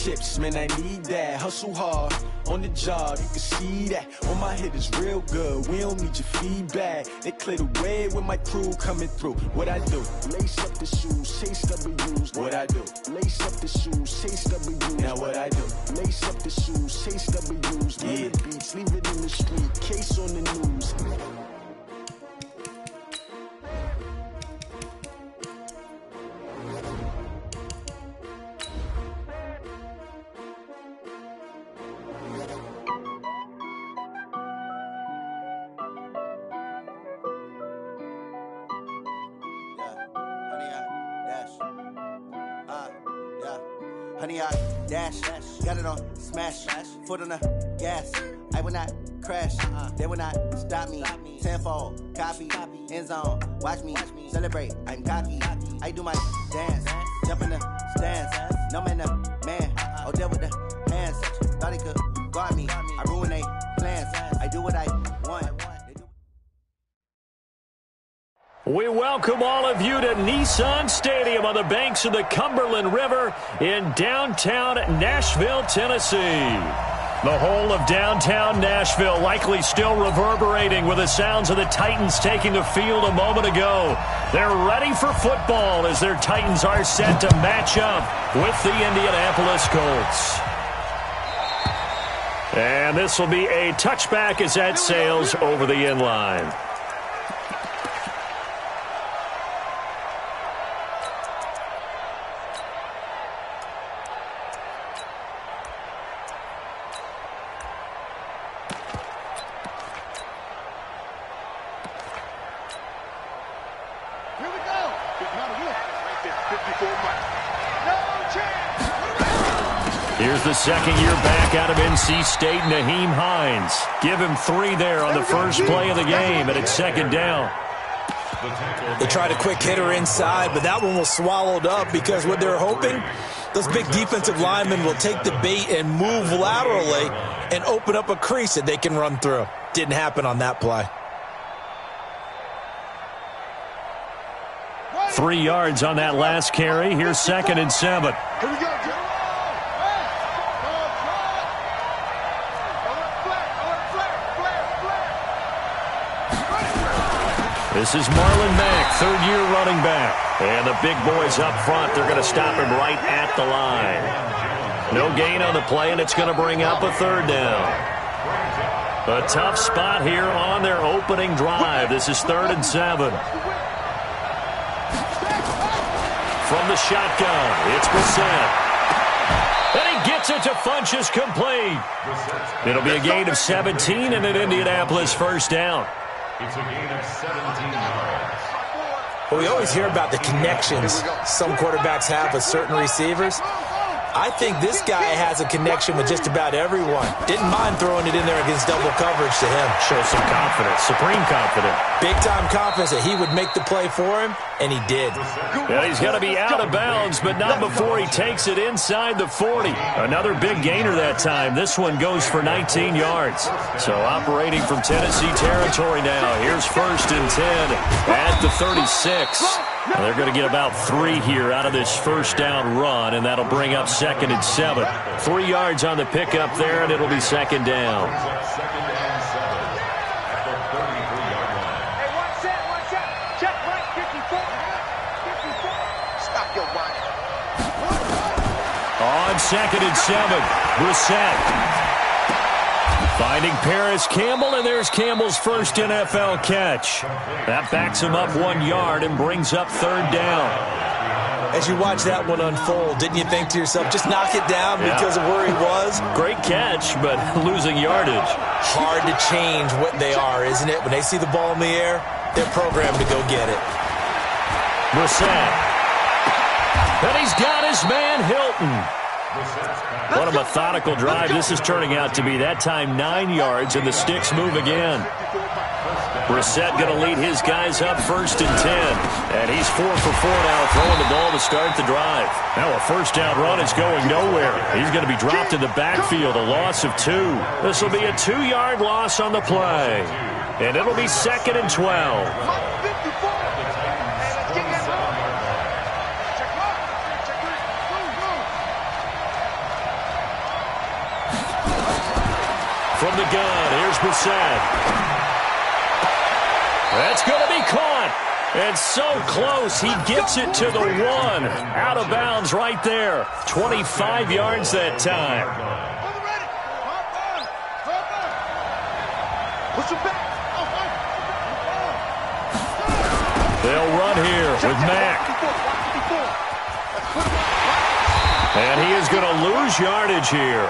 chips, man, I need that. Hustle hard on the job, you can see that. On my hit is real good, we don't need your feedback. They clear the way with my crew coming through. What I do? Lace up the shoes, chase W's. What I do? Lace up the shoes, chase W's. Now what I do? Lace up the shoes, chase W's. Yeah. Beats, leave it in the street, case on the news. Honey, I dash, got it on smash, foot on the gas. I will not crash, they will not stop me. Tenfold, copy, end zone, watch me celebrate. I'm cocky, I do my dance, jump in the stands. No man, man, oh there with the hands. Thought he could guard me, I ruin they plans. I do what I want. We welcome all of you to Nissan Stadium on the banks of the Cumberland River in downtown Nashville, Tennessee. The whole of downtown Nashville likely still reverberating with the sounds of the Titans taking the field a moment ago. They're ready for football as their Titans are set to match up with the Indianapolis Colts. And this will be a touchback as that sails over the end line. Here's the second year back out of NC State, Nyheim Hines. Give him 3 there on the first play of the game, and it's second down. They tried a quick hitter inside, but that one was swallowed up because what they're hoping, those big defensive linemen will take the bait and move laterally and open up a crease that they can run through. Didn't happen on that play. 3 yards on that last carry. Here's 2nd and 7. Here we go, Joe. This is Marlon Mack, third-year running back. And the big boys up front, they're going to stop him right at the line. No gain on the play, and it's going to bring up a 3rd down. A tough spot here on their opening drive. This is 3rd and 7. From the shotgun, it's Brissett. And he gets it to Funchess complete. It'll be a gain of 17 and an Indianapolis first down. It's a gain of 17 yards. Well, we always hear about the connections some quarterbacks have with certain receivers. I think this guy has a connection with just about everyone. Didn't mind throwing it in there against double coverage to him. Shows some confidence, supreme confidence. Big-time confidence that he would make the play for him, and he did. Yeah, he's going to be out of bounds, but not before he takes it inside the 40. Another big gainer that time. This one goes for 19 yards. So operating from Tennessee territory now. Here's 1st and 10 at the 36. They're going to get about 3 here out of this first down run, and that'll bring up 2nd and 7. 3 yards on the pickup there, and it'll be 2nd down. On 2nd and 7, Brissett. Finding Paris Campbell, and there's Campbell's first NFL catch. That backs him up 1 yard and brings up 3rd down. As you watch that one unfold, didn't you think to yourself, just knock it down because of where he was? Great catch, but losing yardage. Hard to change what they are, isn't it? When they see the ball in the air, they're programmed to go get it. Brissett. And he's got his man, Hilton. What a methodical drive this is turning out to be. That time 9 yards, and the sticks move again. Brissett going to lead his guys up 1st and 10. And he's 4 for 4 now, throwing the ball to start the drive. Now a first down run is going nowhere. He's going to be dropped in the backfield, a loss of 2. This will be a 2-yard loss on the play. And it'll be 2nd and 12. from the gun. Here's Brissett. That's going to be caught. And so close, he gets it to the 1. Out of bounds right there. 25 yards that time. They'll run here with Mack. And he is going to lose yardage here.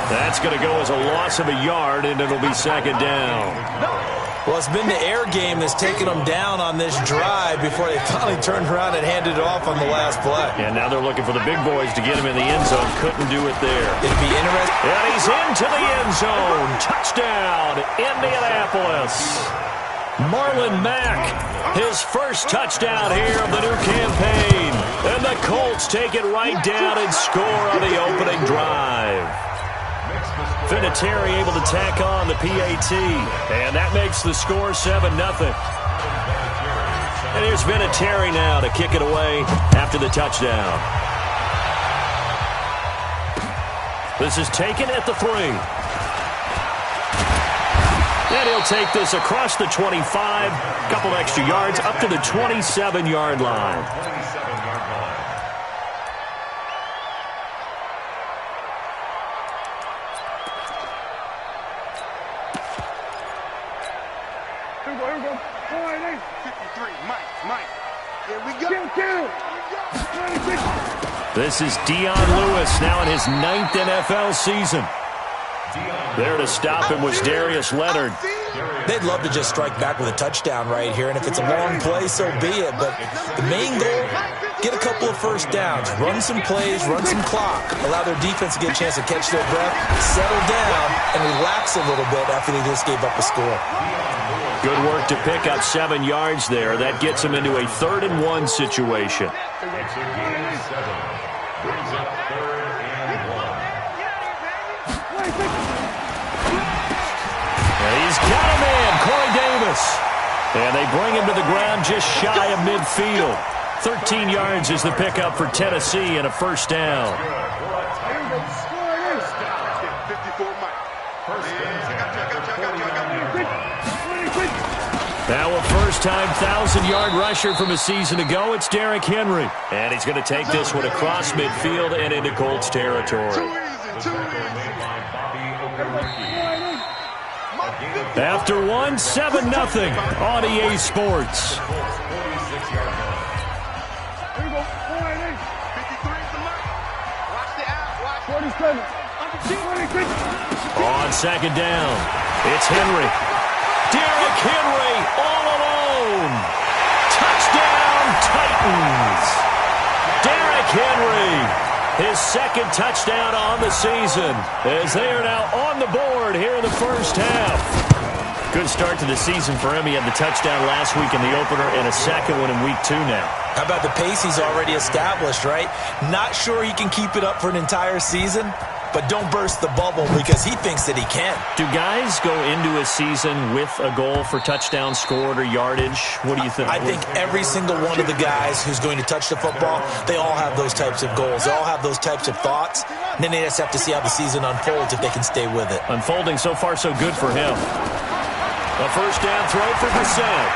That's going to go as a loss of a yard, and it'll be second down. Well, it's been the air game that's taken them down on this drive before they finally turned around and handed it off on the last play. And now they're looking for the big boys to get him in the end zone. Couldn't do it there. It'd be interesting. And he's into the end zone. Touchdown, Indianapolis. Marlon Mack, his first touchdown here of the new campaign. And the Colts take it right down and score on the opening drive. Vinatieri able to tack on the PAT. And that makes the score 7-0. And here's Vinatieri now to kick it away after the touchdown. This is taken at the 3. And he'll take this across the 25, couple extra yards, up to the 27-yard line. Here we go. 53, Mike. Here we go. This is Dion Lewis now in his 9th NFL season. There to stop him was Darius Leonard. They'd love to just strike back with a touchdown right here, and if it's a long play, so be it. But the main goal, get a couple of first downs, run some plays, run some clock, allow their defense to get a chance to catch their breath, settle down, and relax a little bit after they just gave up a score. Good work to pick up 7 yards there. That gets them into a 3rd-and-1 situation. It's a gain of 7. Brings up 3rd and 1. And he's got a man, Corey Davis. And they bring him to the ground just shy of midfield. 13 yards is the pickup for Tennessee and a first down. Now a first-time 1,000-yard rusher from a season ago, it's Derrick Henry. And he's going to take this one across midfield and into Colts territory. After 1, 7-0 on EA Sports. On second down, it's Henry. Derrick Henry all alone. Touchdown, Titans. Derrick Henry, his 2nd touchdown on the season, as they are now on the board here in the first half. Good start to the season for him. He had the touchdown last week in the opener and a 2nd one in week 2 now. How about the pace he's already established, right? Not sure he can keep it up for an entire season, but don't burst the bubble because he thinks that he can. Do guys go into a season with a goal for touchdown scored or yardage? What do you think? I think every single one of the guys who's going to touch the football, they all have those types of goals. They all have those types of thoughts. And then they just have to see how the season unfolds if they can stay with it. Unfolding so far so good for him. A first down throw for Brissett.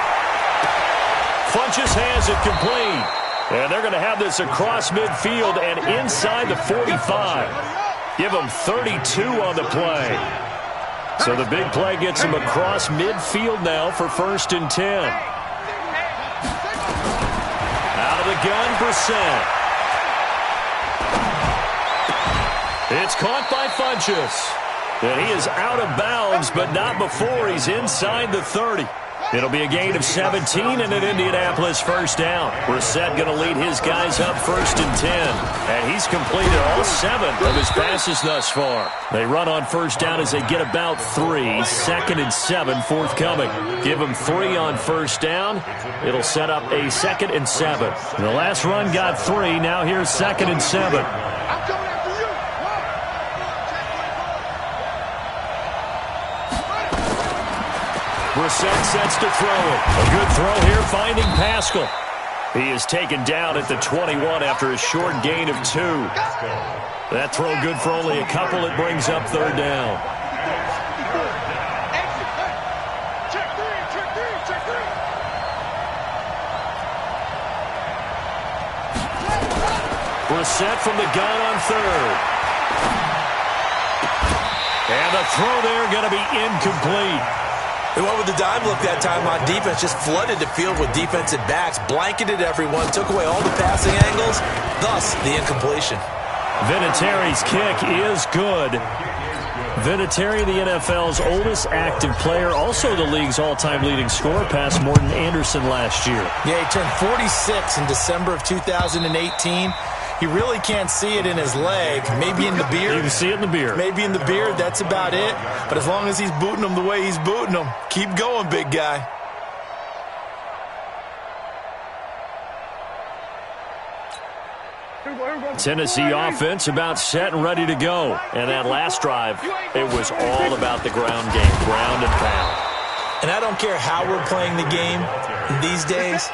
Funchess has it complete. And they're going to have this across midfield and inside the 45. Give them 32 on the play. So the big play gets them across midfield now for 1st and 10. Out of the gun, Brissett. It's caught by Funchess. And he is out of bounds, but not before he's inside the 30. It'll be a gain of 17 and an Indianapolis first down. Brissett going to lead his guys up 1st and 10. And he's completed all 7 of his passes thus far. They run on first down as they get about 3. 2nd and 7 forthcoming. Give them 3 on first down. It'll set up a 2nd and 7. The last run got 3. Now here's 2nd and 7. Brissett sets to throw it. A good throw here, finding Pascal. He is taken down at the 21 after a short gain of 2. That throw good for only a couple. It brings up 3rd down. Brissett from the gun on third. And the throw there going to be incomplete. They went with the dime look that time on defense, just flooded the field with defensive backs, blanketed everyone, took away all the passing angles, thus the incompletion. Vinatieri's kick is good. Vinatieri, the NFL's oldest active player, also the league's all-time leading scorer, past Morton Anderson last year. Yeah, he turned 46 in December of 2018. He really can't see it in his leg, maybe in the beard. You can see it in the beard. Maybe in the beard, that's about it. But as long as he's booting him the way he's booting him, keep going, big guy. Tennessee offense about set and ready to go. And that last drive, it was all about the ground game, ground and pound. And I don't care how we're playing the game these days,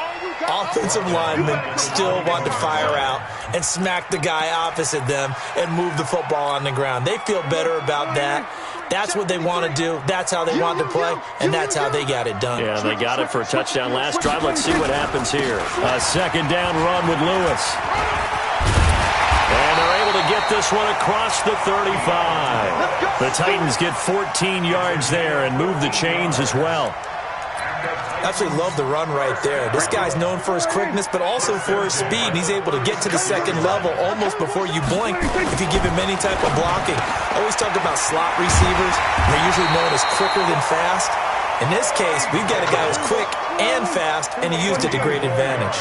offensive linemen still want to fire out and smack the guy opposite them and move the football on the ground. They feel better about that. That's what they want to do. That's how they want to play, and that's how they got it done. Yeah, they got it for a touchdown last drive. Let's see what happens here. A second down run with Lewis. And they're able to get this one across the 35. The Titans get 14 yards there and move the chains as well. Absolutely love the run right there. This guy's known for his quickness, but also for his speed. He's able to get to the second level almost before you blink if you give him any type of blocking. I always talk about slot receivers. They're usually known as quicker than fast. In this case, we've got a guy who's quick and fast, and he used it to great advantage.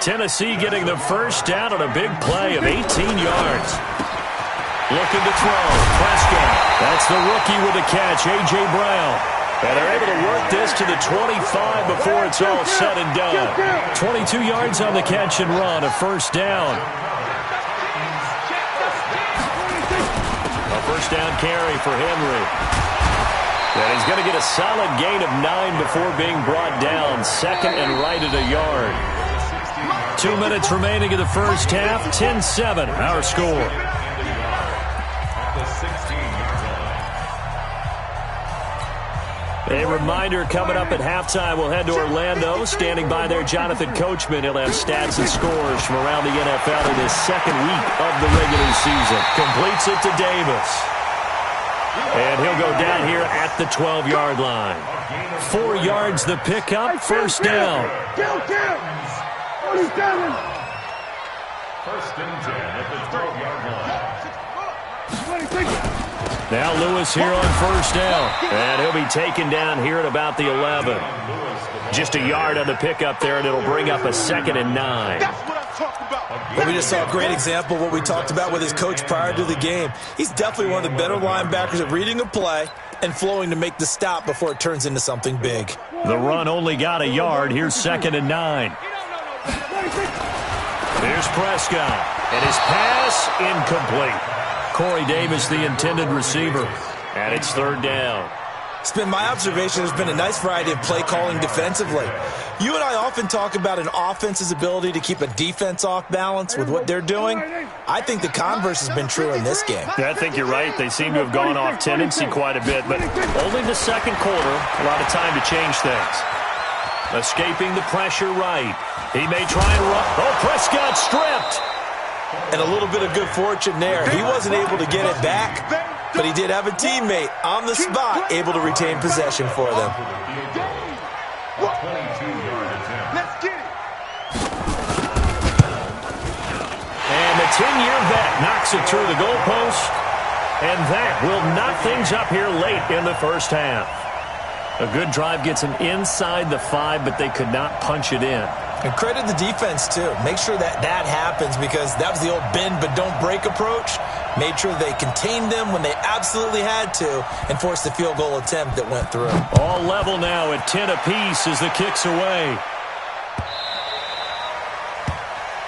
Tennessee getting the first down on a big play of 18 yards. Looking to throw. Prescott. That's the rookie with the catch, A.J. Brown. And they're able to work this to the 25 before it's all said and done. 22 yards on the catch and run, a first down. A first down carry for Henry. And he's going to get a solid gain of 9 before being brought down. Second and right at a yard. 2 minutes remaining in the first half. 10-7, our score. A reminder, coming up at halftime, we'll head to Orlando. Standing by there, Jonathan Coachman. He'll have stats and scores from around the NFL in his second week of the regular season. Completes it to Davis. And he'll go down here at the 12-yard line. 4 yards the pickup, first down. First and 10 at the 12-yard line. Now Lewis here on first down. And he'll be taken down here at about the 11. Just a yard on the pickup there, and it'll bring up a second and 9. Well, we just saw a great example of what we talked about with his coach prior to the game. He's definitely one of the better linebackers at reading a play and flowing to make the stop before it turns into something big. The run only got a yard. Here's second and 9. There's Prescott. And his pass incomplete. Corey Davis, the intended receiver. And it's third down. It's been my observation there's been a nice variety of play calling defensively. You and I often talk about an offense's ability to keep a defense off balance with what they're doing. I think the converse has been true in this game. Yeah, I think you're right. They seem to have gone off tendency quite a bit, but only the second quarter, a lot of time to change things. Escaping the pressure right. He may try and run. Oh, Prescott stripped. And a little bit of good fortune there. He wasn't able to get it back, but he did have a teammate on the spot able to retain possession for them. Let's get it. And the 10-year vet knocks it through the goalpost, and that will knock things up here late in the first half. A good drive gets them inside the 5, but they could not punch it in. And credit the defense, too. Make sure that happens because that was the old bend but don't break approach. Made sure they contained them when they absolutely had to and forced the field goal attempt that went through. All level now at 10 apiece as the kick's away.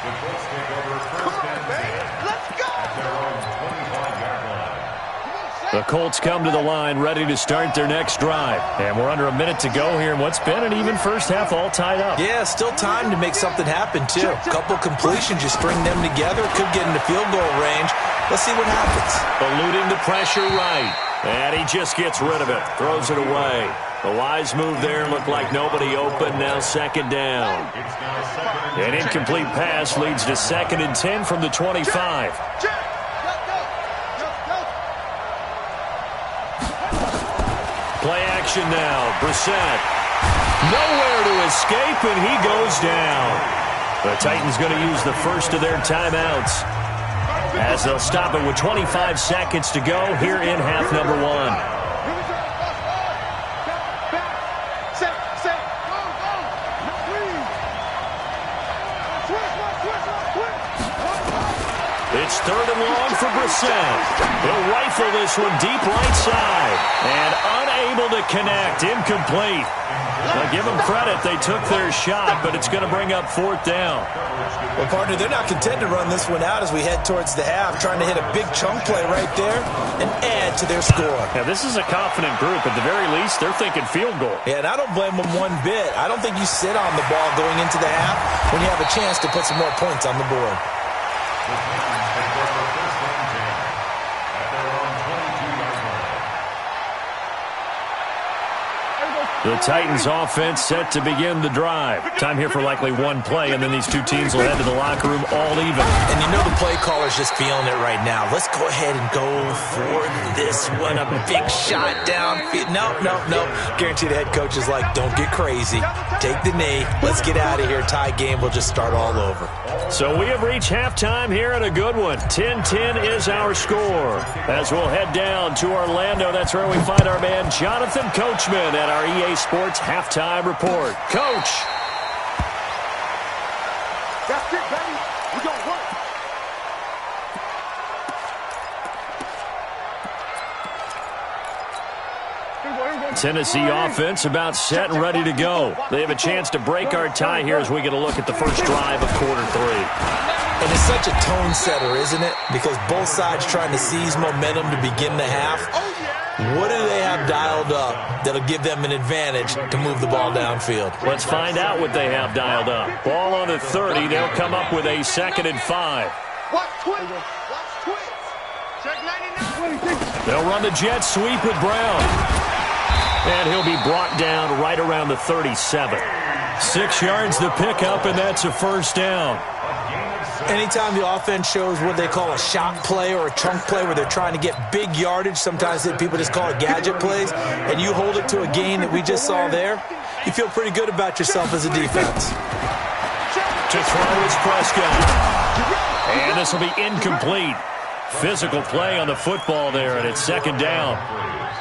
The Colts take over first and 10 Let's go. at their own 25-yard line. The Colts come to the line ready to start their next drive. And we're under a minute to go here in what's been an even first half, all tied up. Yeah, still time to make something happen, too. A couple completions, you string them together, could get into field goal range. Let's see what happens. Eluding the pressure right. And he just gets rid of it. Throws it away. The wise move there. Looked like nobody open. Now second down. An incomplete pass leads to 2nd and 10 from the 25. Play action now. Brissett. Nowhere to escape, and he goes down. The Titans going to use the first of their timeouts as they'll stop it with 25 seconds to go here in half number 1. It's 3rd and long for Brissett. He'll rifle this one deep right side. And unable to connect. Incomplete. Now, give them credit. They took their shot, but it's going to bring up 4th down. Well, partner, they're not content to run this one out as we head towards the half, trying to hit a big chunk play right there and add to their score. Now, this is a confident group. At the very least, they're thinking field goal. Yeah, and I don't blame them one bit. I don't think you sit on the ball going into the half when you have a chance to put some more points on the board. The Titans offense set to begin the drive. Time here for likely one play, and then these two teams will head to the locker room all even. And you know the play caller's just feeling it right now. Let's go ahead and go for this one. A big shot downfield. No. Guarantee the head coach is like, don't get crazy. Take the knee. Let's get out of here. Tie game. We'll just start all over. So we have reached halftime here and a good one. 10-10 is our score. As we'll head down to Orlando, that's where we find our man Jonathan Coachman at our EA Sports Halftime Report. Coach. That's it, baby. We're going to work. Tennessee offense about set and ready to go. They have a chance to break our tie here as we get a look at the first drive of quarter 3. And it's such a tone setter, isn't it? Because both sides trying to seize momentum to begin the half. What do they have dialed up that'll give them an advantage to move the ball downfield? Let's find out what they have dialed up. Ball on the 30. They'll come up with a 2nd and 5. Watch twitch. Watch twitch. Check 99. They'll run the jet sweep with Brown. And he'll be brought down right around the 37. 6 yards to pick up, and that's a first down. Anytime the offense shows what they call a shot play or a chunk play where they're trying to get big yardage, sometimes people just call it gadget plays, and you hold it to a gain that we just saw there, you feel pretty good about yourself as a defense. To throw is Prescott. And this will be incomplete. Physical play on the football there, and it's 2nd down.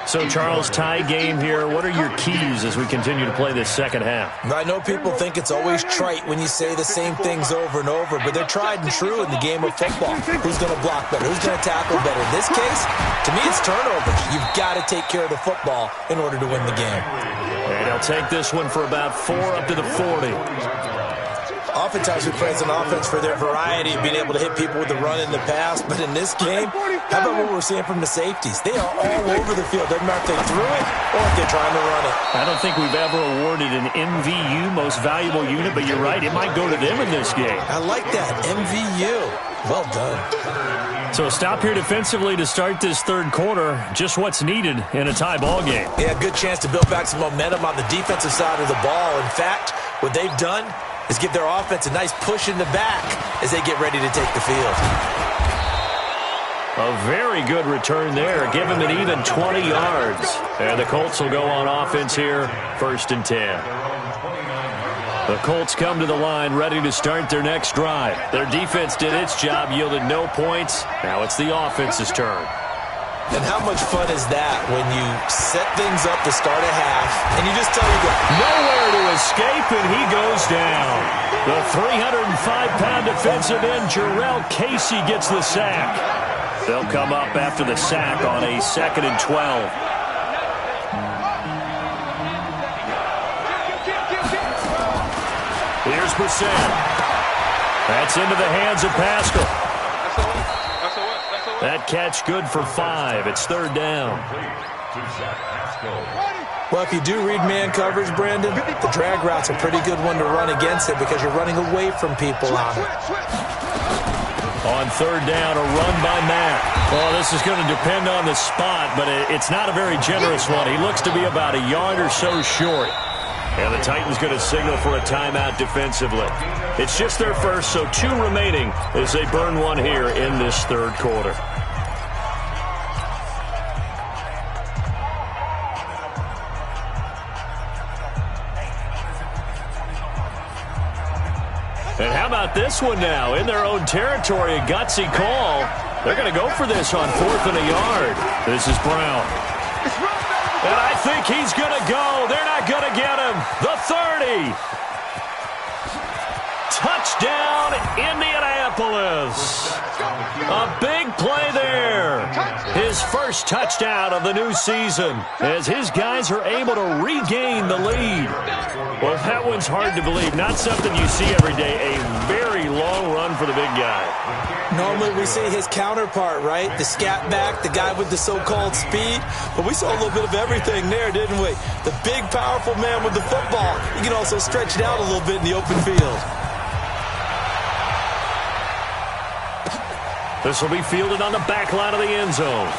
So, Charles, tie game here. What are your keys as we continue to play this second half? I know people think it's always trite when you say the same things over and over, but they're tried and true in the game of football. Who's going to block better? Who's going to tackle better? In this case, to me, it's turnovers. You've got to take care of the football in order to win the game. And he'll take this one for about 4 up to the 40. Oftentimes we praise an offense for their variety of being able to hit people with the run in the pass, but in this game, how about what we're seeing from the safeties? They are all over the field. Doesn't matter if they threw it or if they're trying to run it. I don't think we've ever awarded an MVU, most valuable unit, but you're right, it might go to them in this game. I like that, MVU. Well done. So a stop here defensively to start this third quarter. Just what's needed in a tie ball game. Yeah, good chance to build back some momentum on the defensive side of the ball. In fact, what they've done is give their offense a nice push in the back as they get ready to take the field. A very good return there. Give him an even 20 yards. And the Colts will go on offense here, 1st and 10. The Colts come to the line ready to start their next drive. Their defense did its job, yielded no points. Now it's the offense's turn. And how much fun is that when you set things up to start a half and you just tell your guy, nowhere to escape, and he goes down. The 305-pound defensive end, Jarrell Casey, gets the sack. They'll come up after the sack on a 2nd and 12. Here's Brissett. That's into the hands of Pascal. That catch good for 5. It's 3rd down. Well, if you do read man coverage, Brandon, the drag route's a pretty good one to run against it because you're running away from people on it. On 3rd down, a run by Matt. Well, this is going to depend on the spot, but it's not a very generous one. He looks to be about a yard or so short. And the Titans going to signal for a timeout defensively. It's just their first, so 2 remaining as they burn one here in this third quarter. And how about this one now? In their own territory, a gutsy call. They're going to go for this on 4th and a yard. This is Brown. And I think he's going to go. They're not going to get him. The 30. Touchdown, Indianapolis. A big play there. His first touchdown of the new season as his guys are able to regain the lead. Well, that one's hard to believe. Not something you see every day. A very long run for the big guy. Normally we see his counterpart, right? The scat back, the guy with the so-called speed. But we saw a little bit of everything there, didn't we? The big, powerful man with the football. He can also stretch it out a little bit in the open field. This will be fielded on the back line of the end zone.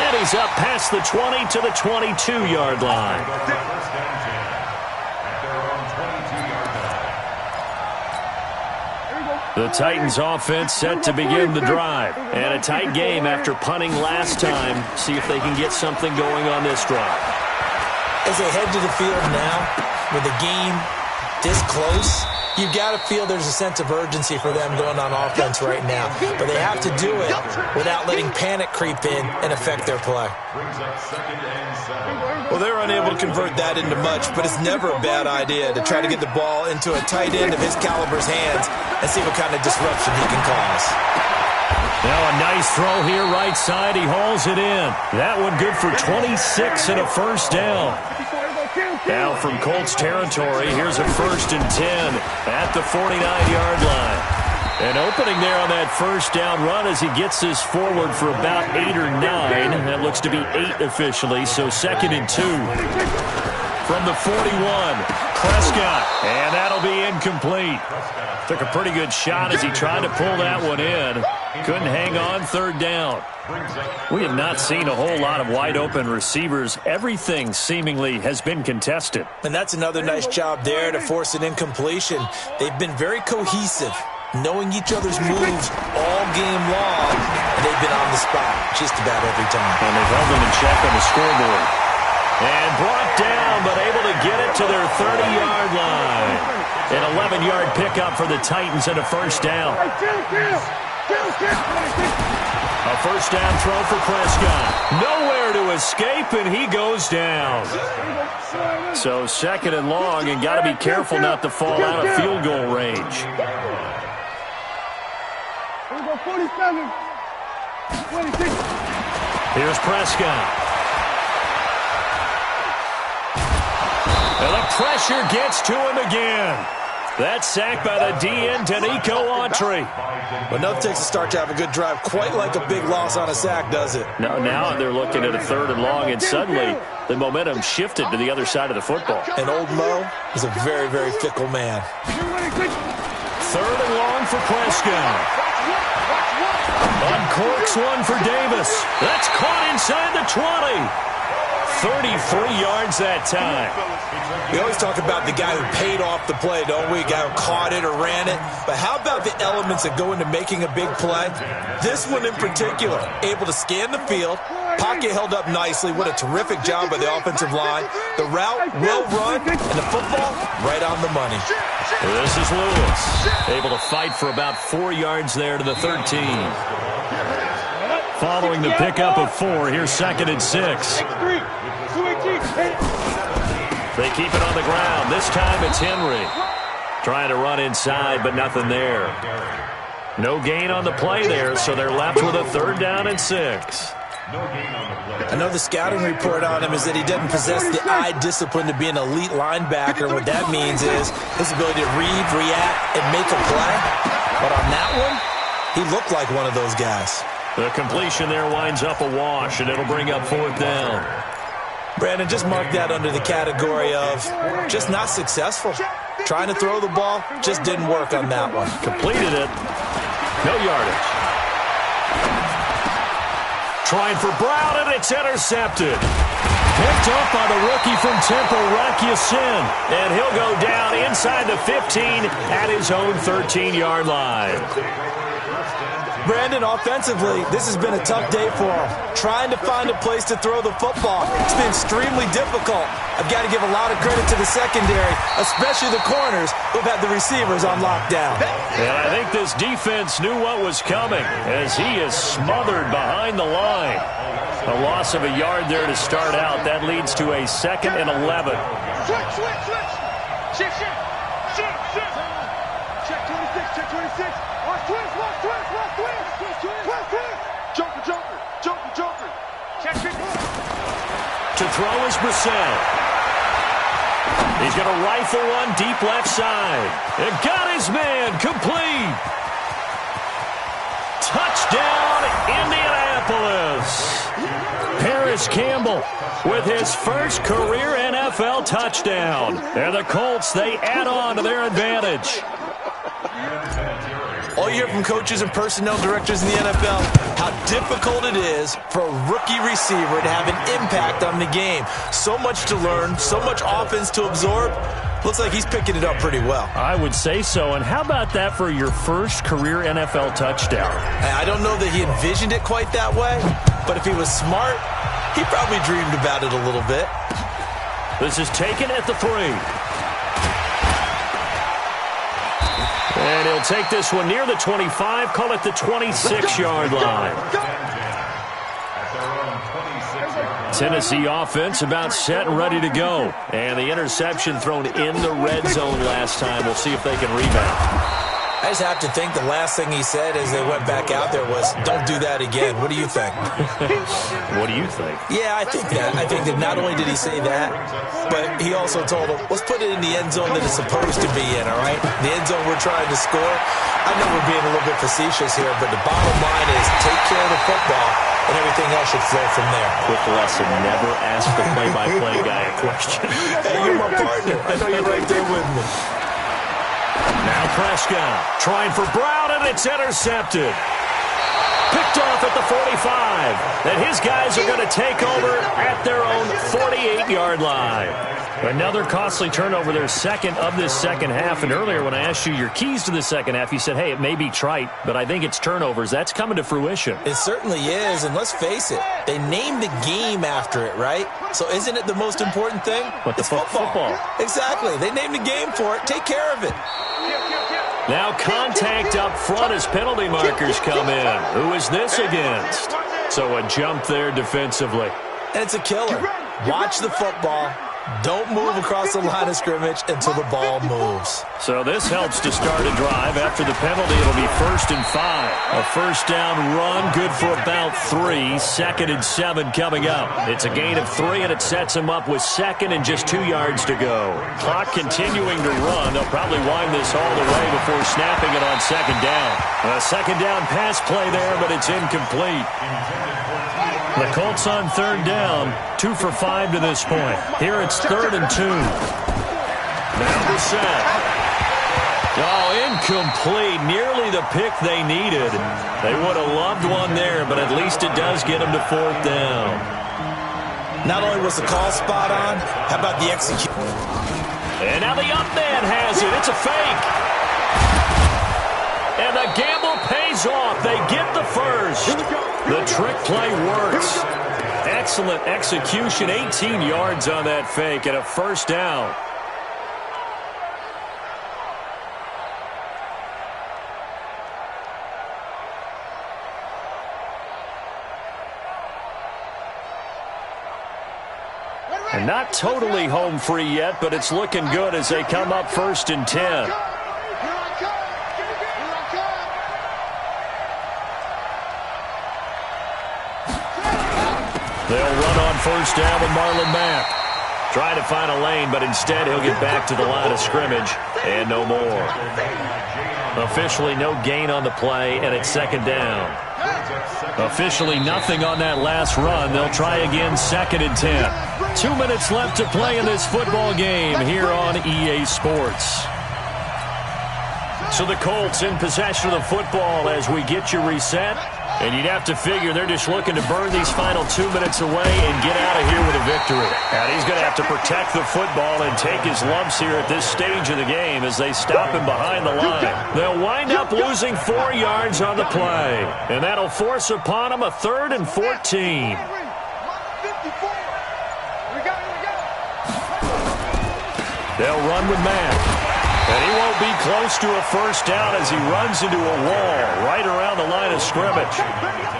And he's up past the 20 to the 22-yard line. The Titans offense set to begin the drive. And a tight game after punting last time. See if they can get something going on this drive. As they head to the field now, with the game this close, you've got to feel there's a sense of urgency for them going on offense right now. But they have to do it without letting panic creep in and affect their play. Well, they're unable to convert that into much, but it's never a bad idea to try to get the ball into a tight end of his caliber's hands and see what kind of disruption he can cause. Now a nice throw here right side. He hauls it in. That one good for 26 and a first down. Now from Colts territory, here's a 1st and 10 at the 49-yard line. An opening there on that first down run as he gets this forward for about 8 or 9. That looks to be 8 officially, so 2nd and 2. From the 41, Prescott, and that'll be incomplete. Took a pretty good shot as he tried to pull that one in. Couldn't hang on, 3rd down. We have not seen a whole lot of wide-open receivers. Everything seemingly has been contested. And that's another nice job there to force an incompletion. They've been very cohesive, knowing each other's moves all game long, and they've been on the spot just about every time. And they've held them in check on the scoreboard. And brought down, but able to get it to their 30-yard line. An 11-yard pickup for the Titans and a first down. A first down throw for Prescott. Nowhere to escape, and he goes down. So 2nd and long, and got to be careful not to fall out of field goal range. Here's Prescott. And the pressure gets to him again. That's sacked by the DN, Danico Autry. Well, nothing takes a start to have a good drive quite like a big loss on a sack, does it? Now they're looking at a 3rd and long, and suddenly the momentum shifted to the other side of the football. And old Mo is a very, very fickle man. 3rd and long for Prescott. Uncorks one for Davis. That's caught inside the 20. 33 yards that time. We always talk about the guy who paid off the play, don't we? A guy who caught it or ran it. But how about the elements that go into making a big play? This one in particular, able to scan the field, pocket held up nicely. What a terrific job by the offensive line. The route, well run, and the football, right on the money. This is Lewis, able to fight for about 4 yards there to the 13. Following the pickup of 4, here's 2nd and 6. They keep it on the ground. This time it's Henry. Trying to run inside, but nothing there. No gain on the play there, so they're left with a 3rd down and 6. I know the scouting report on him is that he doesn't possess the eye discipline to be an elite linebacker. And what that means is his ability to read, react, and make a play. But on that one, he looked like one of those guys. The completion there winds up a wash, and it'll bring up 4th down. Brandon, just mark that under the category of just not successful. Trying to throw the ball, just didn't work on that one. Completed it. No yardage. Trying for Brown, and it's intercepted. Picked up by the rookie from Temple, Rocky Sin. And he'll go down inside the 15 at his own 13-yard line. Brandon, offensively, this has been a tough day for him. Trying to find a place to throw the football. It's been extremely difficult. I've got to give a lot of credit to the secondary, especially the corners who've had the receivers on lockdown. And I think this defense knew what was coming as he is smothered behind the line. A loss of a yard there to start out. That leads to a 2nd and 11. Switch. Shift. Check 26. Watch twist. Joker. Check 50. To throw is Brissett. He's going to rifle one deep left side. And got his man complete. Touchdown, Indianapolis. Paris Campbell with his first career NFL touchdown. And the Colts, they add on to their advantage. All you hear from coaches and personnel directors in the NFL, how difficult it is for a rookie receiver to have an impact on the game. So much to learn, so much offense to absorb. Looks like he's picking it up pretty well. I would say so. And how about that for your first career NFL touchdown? I don't know that he envisioned it quite that way, but if he was smart, he probably dreamed about it a little bit. This is taken at the 3. And he'll take this one near the 25, call it the 26-yard line. Tennessee offense about set and ready to go. And the interception thrown in the red zone last time. We'll see if they can rebound. I just have to think the last thing he said as they went back out there was, don't do that again. What do you think? What do you think? Yeah, I think that. I think that not only did he say that, but he also told them, let's put it in the end zone that it's supposed to be in, all right? The end zone we're trying to score. I know we're being a little bit facetious here, but the bottom line is take care of the football, and everything else should flow from there. Quick lesson, never ask the play-by-play guy a question. Hey, you're my partner. I know you're right there with me. Now Prescott trying for Brown, and it's intercepted. Picked off at the 45. And his guys are going to take over at their own 48-yard line. Another costly turnover, their second of this second half. And earlier when I asked you your keys to the second half, you said, hey, it may be trite, but I think it's turnovers. That's coming to fruition. It certainly is, and let's face it, they named the game after it, right? So isn't it the most important thing? It's football. Exactly. They named the game for it. Take care of it. Now contact up front as penalty markers come in. Who is this against? So a jump there defensively. And it's a killer. Watch the football. Don't move across the line of scrimmage until the ball moves. So this helps to start a drive. After the penalty, it'll be 1st and 5. A first down run, good for about 3. 2nd and 7 coming up. It's a gain of 3, and it sets them up with 2nd and just 2 yards to go. Clock continuing to run. They'll probably wind this all the way before snapping it on 2nd down. A 2nd down pass play there, but it's incomplete. The Colts on 3rd down, 2 for 5 to this point. Here it's 3rd and 2. Now Brissett. Oh, incomplete. Nearly the pick they needed. They would have loved one there, but at least it does get them to 4th down. Not only was the call spot on, how about the execution? And now the up man has it. It's a fake. And the gamble pays off. They get the first. The trick play works. Excellent execution. 18 yards on that fake and a first down. And not totally home free yet, but it's looking good as they come up 1st and 10. They'll run on 1st down with Marlon Mack. Trying to find a lane, but instead he'll get back to the line of scrimmage and no more. Officially no gain on the play, and it's 2nd down. Officially nothing on that last run. They'll try again 2nd and 10. 2 minutes left to play in this football game here on EA Sports. So the Colts in possession of the football as we get you reset. And you'd have to figure they're just looking to burn these final 2 minutes away and get out of here with a victory. And he's going to have to protect the football and take his lumps here at this stage of the game as they stop him behind the line. They'll wind up losing 4 yards on the play. And that'll force upon him a 3rd and 14. They'll run with Matt. And he won't be close to a first down as he runs into a wall right around the line of scrimmage.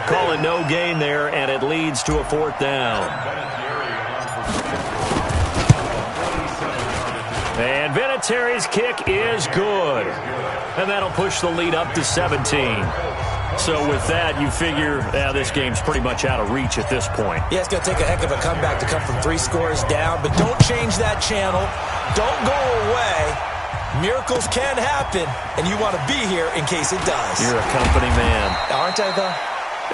Call it no gain there, and it leads to a 4th down. And Vinatieri's kick is good. And that'll push the lead up to 17. So with that, you figure this game's pretty much out of reach at this point. Yeah, it's going to take a heck of a comeback to come from 3 scores down, but don't change that channel. Don't go away. Miracles can happen, and you want to be here in case it does. You're a company man. Aren't I, though?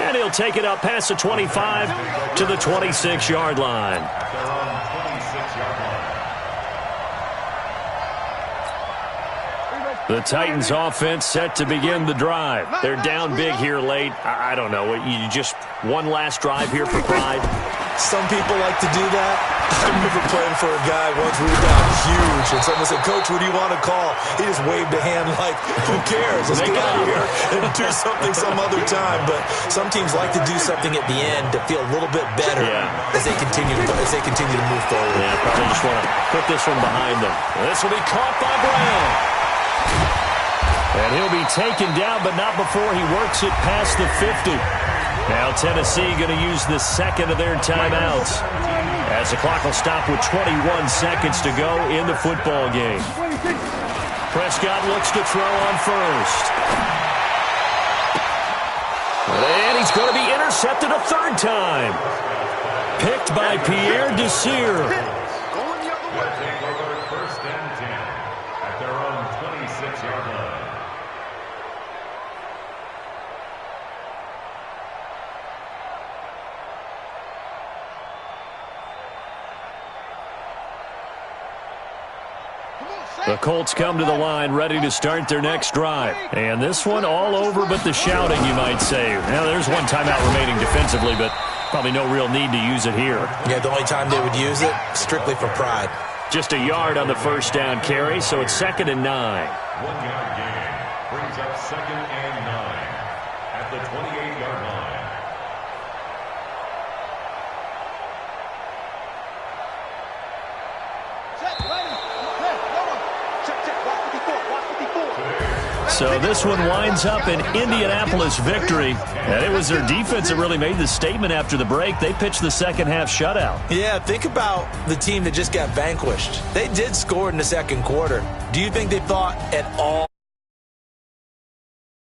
And he'll take it up past the 25 to the 26-yard line. The Titans offense set to begin the drive. They're down big here late. I don't know. You just one last drive here for pride? Some people like to do that. I remember playing for a guy once we were down huge, and someone said, "Coach, what do you want to call?" He just waved a hand like, who cares? Let's get out of here and do something some other time. But some teams like to do something at the end to feel a little bit better as they continue to move forward. Yeah, probably just want to put this one behind them. This will be caught by Brown. And he'll be taken down, but not before he works it past the 50. Now Tennessee going to use the second of their timeouts as the clock will stop with 21 seconds to go in the football game. Prescott looks to throw on first. And he's going to be intercepted a 3rd time. Picked by Pierre Desir. First and 10 at their own 26-yard line. The Colts come to the line ready to start their next drive. And this one all over but the shouting, you might say. Now, there's one timeout remaining defensively, but probably no real need to use it here. Yeah, the only time they would use it, strictly for pride. Just a yard on the first down carry, so it's 2nd and 9. 1-yard gain brings up 2nd and 9 at the 28-yard line. So this one winds up an Indianapolis victory. And it was their defense that really made the statement after the break. They pitched the second half shutout. Yeah, think about the team that just got vanquished. They did score in the second quarter. Do you think they thought at all